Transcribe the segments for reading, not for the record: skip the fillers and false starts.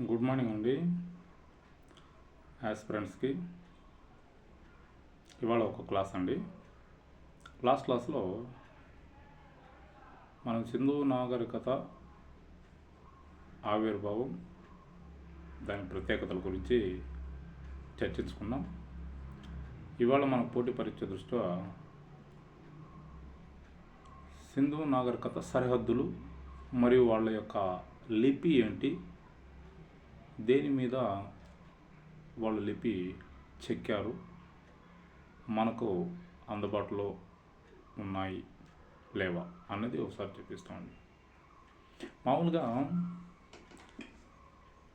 Good morning అండి ఆస్పిరెంట్స్కి. ఇవాళ ఒక క్లాస్ అండి. క్లాస్లో మనం సింధు నాగరికత ఆవిర్భావం, దాని ప్రత్యేకతల గురించి చర్చించుకున్నాం. ఇవాళ మనకు పోటీ పరీక్ష దృష్ట్యా సింధు నాగరికత సరిహద్దులు మరియు వాళ్ళ యొక్క లిపి ఏంటి, దేని మీద వాళ్ళు లిపి చెక్కారు, మనకు అందుబాటులో ఉన్నాయి లేవా అన్నది ఒకసారి చెప్పిస్తామండి. మామూలుగా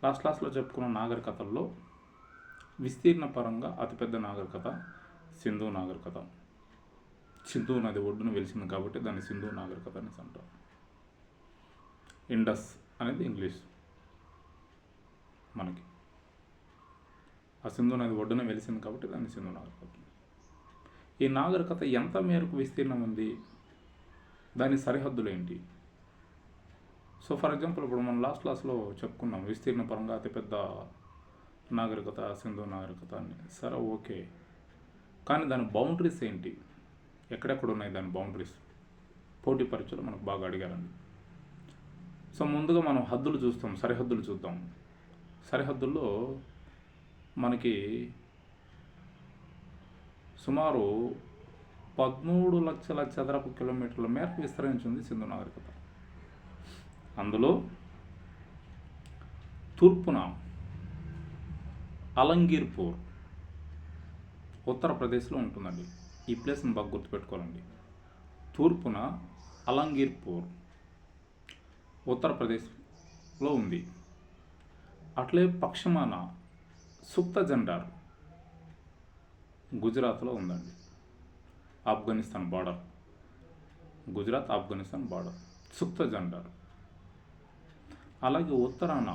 లాస్ట్ క్లాస్లో చెప్పుకున్న నాగరికతల్లో విస్తీర్ణ పరంగా అతిపెద్ద నాగరికత సింధు నాగరికత. సింధు నది ఒడ్డున వెలిసింది కాబట్టి దాన్ని సింధు నాగరికత అనేసి అంటారు. ఇండస్ అనేది ఇంగ్లీష్ మనకి. ఆ సింధు నది ఒడ్డున వెలిసింది కాబట్టి దాన్ని సింధు నాగరికత. ఈ నాగరికత ఎంత మేరకు విస్తీర్ణం ఉంది, దాని సరిహద్దులు ఏంటి? సో ఫర్ ఎగ్జాంపుల్ ఇప్పుడు మనం లాస్ట్ క్లాస్లో చెప్పుకున్నాం విస్తీర్ణ పరంగా అతిపెద్ద నాగరికత సింధు నాగరికత అని. సరే, ఓకే, కానీ దాని బౌండరీస్ ఏంటి, ఎక్కడెక్కడ ఉన్నాయి దాని బౌండరీస్? పోటీ పరీక్షలు మనకు బాగా అడిగారండి. సో ముందుగా మనం హద్దులు చూస్తాం, సరిహద్దులు చూద్దాం. సరిహద్దుల్లో మనకి సుమారు 13 లక్షల చదరపు కిలోమీటర్ల మేరకు విస్తరించింది సింధు నాగరికత. అందులో తూర్పున అలంగీర్పూర్ ఉత్తరప్రదేశ్లో ఉంటుందండి. ఈ ప్లేస్ని బాగా గుర్తుపెట్టుకోవాలండి. తూర్పున అలంగీర్పూర్ ఉత్తరప్రదేశ్లో ఉంది. అట్లే పశ్చిమాన సుక్తజండార్ గుజరాత్లో ఉందండి. ఆఫ్ఘనిస్తాన్ బార్డర్, గుజరాత్ ఆఫ్ఘనిస్తాన్ బార్డర్ సుక్తజండార్. అలాగే ఉత్తరాన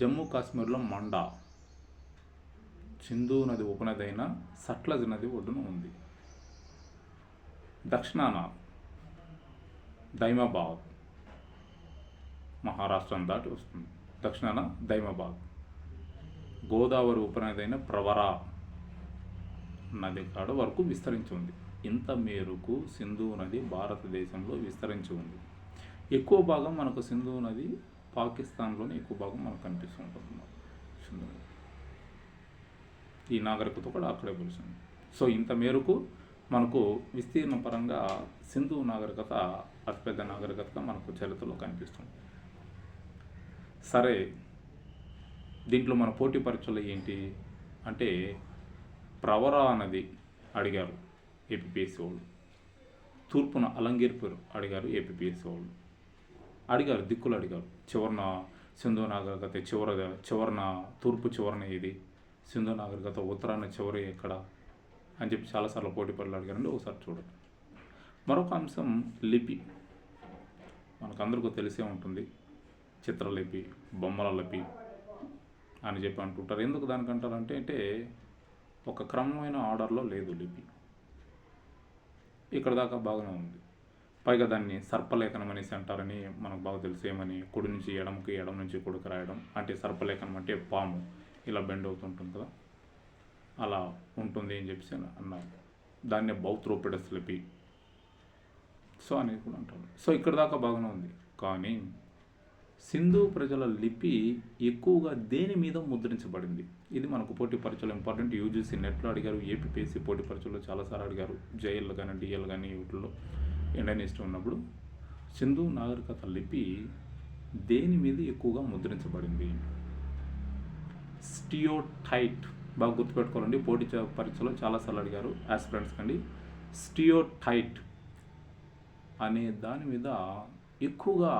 జమ్మూ కాశ్మీర్లో మండా, సింధు నది ఉపనది అయిన సట్లజ్ నది ఒడ్డున ఉంది. దక్షిణాన దైమాబాద్, మహారాష్ట్రను దాటి వస్తుంది. దక్షిణాన దైమాబాద్. గోదావరి ఉపనది అయిన ప్రవరా నది కాడ వరకు విస్తరించి ఉంది. ఇంత మేరకు సింధు నది భారతదేశంలో విస్తరించి ఉంది. ఎక్కువ భాగం మనకు సింధు నది పాకిస్తాన్లోనే ఎక్కువ భాగం మనకు కనిపిస్తూ ఉంటుంది. సింధు నది ఈ నాగరికత కూడా అక్కడే వెలిసింది. సో ఇంత మేరకు మనకు విస్తీర్ణ పరంగా సింధు నాగరికత అతిపెద్ద నాగరికతగా మనకు చరిత్రలో కనిపిస్తుంది. సరే, దీంట్లో మన పోటీ పరీక్షలు ఏంటి అంటే ప్రవరా నది అడిగారు ఏపీపీఎస్సీ వాళ్ళు, తూర్పున అలంగీర్పూర్ అడిగారు ఏపీపీఎస్సీ వాళ్ళు. అడిగారు, దిక్కులు అడిగారు. చివరన సింధు నాగరికత చివరన తూర్పు చివరన ఇది, సింధు నాగరికత ఉత్తరాన చివరి ఎక్కడ అని చెప్పి చాలాసార్లు పోటీ పరీక్షలు అడిగారండి. ఒకసారి చూడండి. మరొక అంశం లిపి. మనకందరికీ తెలిసే ఉంటుంది, చిత్రలిపి, బొమ్మల లిపి అని చెప్పి అంటుంటారు. ఎందుకు దానికంటారంటే అంటే ఒక క్రమమైన ఆర్డర్లో లేదు లిపి. ఇక్కడ దాకా బాగానే ఉంది. పైగా దాన్ని సర్పలేఖనం అనేసి అంటారని మనకు బాగా తెలుసు. ఏమని, కుడి నుంచి ఎడమకి, ఎడమ నుంచి కుడికి రాయడం అంటే సర్పలేఖనం అంటే పాము ఇలా బెండ్ అవుతుంటుంది కదా, అలా ఉంటుంది అని చెప్పేసి అన్నారు. దాన్నే బౌత్రోపిడస్ లిపి సో అనేది కూడా అంటారు. సో ఇక్కడ దాకా బాగానే ఉంది. కానీ సింధు ప్రజల లిపి ఎక్కువగా దేని మీద ముద్రించబడింది? ఇది మనకు పోటీ పరీక్షలు ఇంపార్టెంట్. యూజీసీ నెట్లో అడిగారు, ఏపీపీఎస్సీ పోటీ పరీక్షల్లో చాలాసార్లు అడిగారు. జేఎల్ కానీ డిఎల్ కానీ వీటిల్లో ఇండియన్ హిస్టరీ ఉన్నప్పుడు సింధు నాగరికత లిపి దేని మీద ఎక్కువగా ముద్రించబడింది? స్టియోటైట్. బాగా గుర్తుపెట్టుకోవాలండి, పోటీ పరీక్షలో చాలాసార్లు అడిగారు ఆస్పిరెంట్స్ కండి. స్టియోటైట్ అనే దాని మీద ఎక్కువగా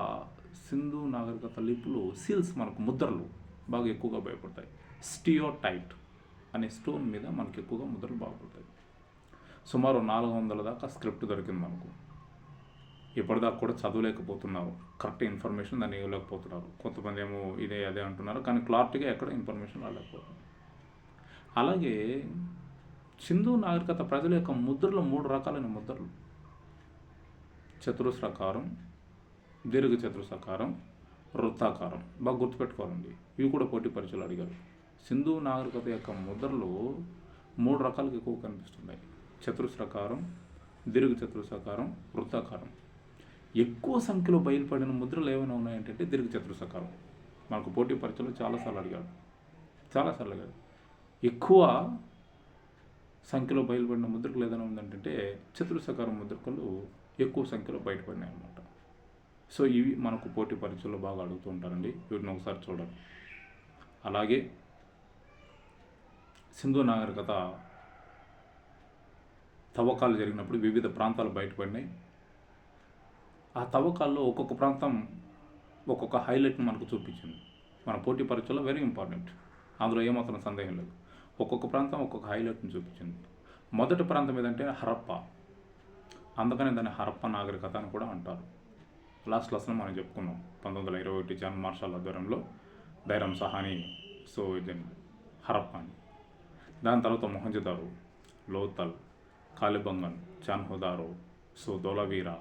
సింధు నాగరికత లిపులు సీల్స్, మనకు ముద్రలు బాగా ఎక్కువగా భయపడతాయి. స్టియోటైట్ అనే స్టోన్ మీద మనకు ఎక్కువగా ముద్రలు బాగుపడతాయి. సుమారు 400 దాకా స్క్రిప్ట్ దొరికింది మనకు. ఇప్పటిదాకా కూడా చదవలేకపోతున్నారు, కరెక్ట్ ఇన్ఫర్మేషన్ దాన్ని ఇవ్వలేకపోతున్నారు. కొంతమంది ఏమో ఇదే అదే అంటున్నారు, కానీ క్లారిటీగా ఎక్కడ ఇన్ఫర్మేషన్ రాలేకపోతున్నారు. అలాగే సింధు నాగరికత ప్రజల యొక్క ముద్రలు 3 రకాలైన ముద్రలు: చతురస్రాకారం, దీర్ఘ చతురస్రాకారం, వృత్తాకారం. బాగా గుర్తుపెట్టుకోవాలండి. ఇవి కూడా పోటీ పరీక్షలు అడిగారు. సింధు నాగరికత యొక్క ముద్రలు 3 రకాలకు ఎక్కువ కనిపిస్తున్నాయి: చతురస్రాకారం, దీర్ఘ చతురస్రాకారం, వృత్తాకారం. ఎక్కువ సంఖ్యలో బయలుపడిన ముద్రలు ఏమైనా ఉన్నాయంటే దీర్ఘ చతురస్రాకారం. మనకు పోటీ పరీక్షలు చాలాసార్లు అడిగాడు. ఎక్కువ సంఖ్యలో బయలుపడిన ముద్రకులు ఏదైనా ఉందంటే చతురస్రాకారం ముద్రకులు ఎక్కువ సంఖ్యలో బయటపడినాయి అన్నమాట. సో ఇవి మనకు పోటీ పరీక్షల్లో బాగా అడుగుతూ ఉంటారండి. వీటిని ఒకసారి చూడండి. అలాగే సింధు నాగరికత తవ్వకాలు జరిగినప్పుడు వివిధ ప్రాంతాలు బయటపడినాయి. ఆ తవ్వకాల్లో ఒక్కొక్క ప్రాంతం ఒక్కొక్క హైలైట్ని మనకు చూపించింది. మన పోటీ పరీక్షలో వెరీ ఇంపార్టెంట్, అందులో ఏమాత్రం సందేహం లేదు. ఒక్కొక్క ప్రాంతం ఒక్కొక్క హైలైట్ని చూపించింది. మొదటి ప్రాంతం ఏదంటే హరప్ప. అందుకనే దాన్ని హరప్ప నాగరికత అని కూడా అంటారు. లాస్ట్ క్లాస్లో మనం చెప్పుకున్నాం. 1921 జాన్ మార్షల్ ఆధ్వర్యంలో బైరం సహాని సో ఇది హరప్ప అని. దాని తర్వాత మొహంజదారో, లోతల్, కాలిబంగన్, చాన్హోదారో, సో ధోలావీరా,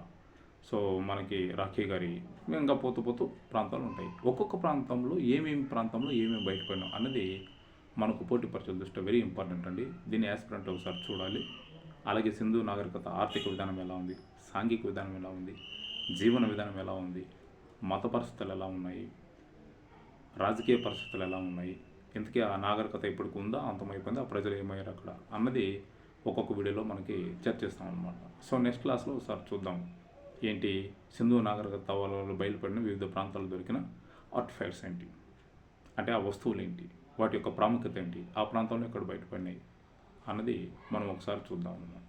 సో మనకి రాఖీగరి, ఇంకా పోతూ ప్రాంతాలు ఉంటాయి. ఒక్కొక్క ప్రాంతంలో ఏమేమి బయటపడినాం అన్నది మనకు పోటీ పరీక్షల దృష్ట్యా వెరీ ఇంపార్టెంట్ అండి. దీన్ని యాస్పిరెంట్ ఒకసారి చూడాలి. అలాగే సింధు నాగరికత ఆర్థిక విధానం ఎలా ఉంది, సాంఘిక విధానం ఎలా ఉంది, జీవన విధానం ఎలా ఉంది, మత పరిస్థితులు ఎలా ఉన్నాయి, రాజకీయ పరిస్థితులు ఎలా ఉన్నాయి, ఇంతకీ ఆ నాగరికత ఇప్పటికి ఉందా, అంతమైపోయిందా, ఆ ప్రజలు ఏమయ్యారు అక్కడ అన్నది ఒక్కొక్క వీడియోలో మనకి చర్చిస్తాం అన్నమాట. సో నెక్స్ట్ క్లాస్లో ఒకసారి చూద్దాం. ఏంటి సింధు నాగరికత తవ్వకాలలో బయలుపడిన వివిధ ప్రాంతాల్లో దొరికిన ఆర్టిఫాక్ట్స్ ఏంటి, అంటే ఆ వస్తువులు ఏంటి, వాటి యొక్క ప్రాముఖ్యత ఏంటి, ఆ ప్రాంతంలో ఎక్కడ బయటపడినాయి అన్నది మనం ఒకసారి చూద్దాం అన్నమాట.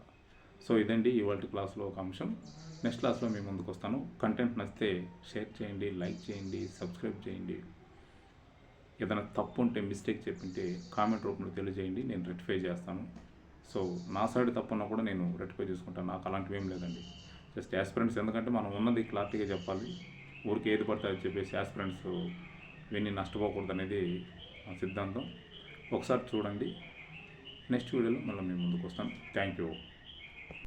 సో ఇదండి ఇవాళ క్లాస్లో ఒక అంశం. నెక్స్ట్ క్లాస్లో మీ ముందుకు వస్తాను. కంటెంట్ నచ్చితే షేర్ చేయండి, లైక్ చేయండి, సబ్స్క్రైబ్ చేయండి. ఏదైనా తప్పు ఉంటే, మిస్టేక్ చెప్పింటే కామెంట్ రూపంలో తెలియజేయండి, నేను రెక్టిఫై చేస్తాను. సో నా సైడ్ తప్పు ఉన్నా కూడా నేను రెక్టిఫై చేసుకుంటాను. నాకు అలాంటివి ఏం లేదండి. జస్ట్ యాస్పిరెంట్స్, ఎందుకంటే మనం ఉన్నది క్లారిటీగా చెప్పాలి. ఊరికి ఏది పడితే అది చెప్పేసి యాస్పిరెంట్స్ విని నష్టపోకూడదు అనేది సిద్ధాంతం. ఒకసారి చూడండి. నెక్స్ట్ వీడియోలో మళ్ళీ మీ ముందుకు వస్తాను. Thank you.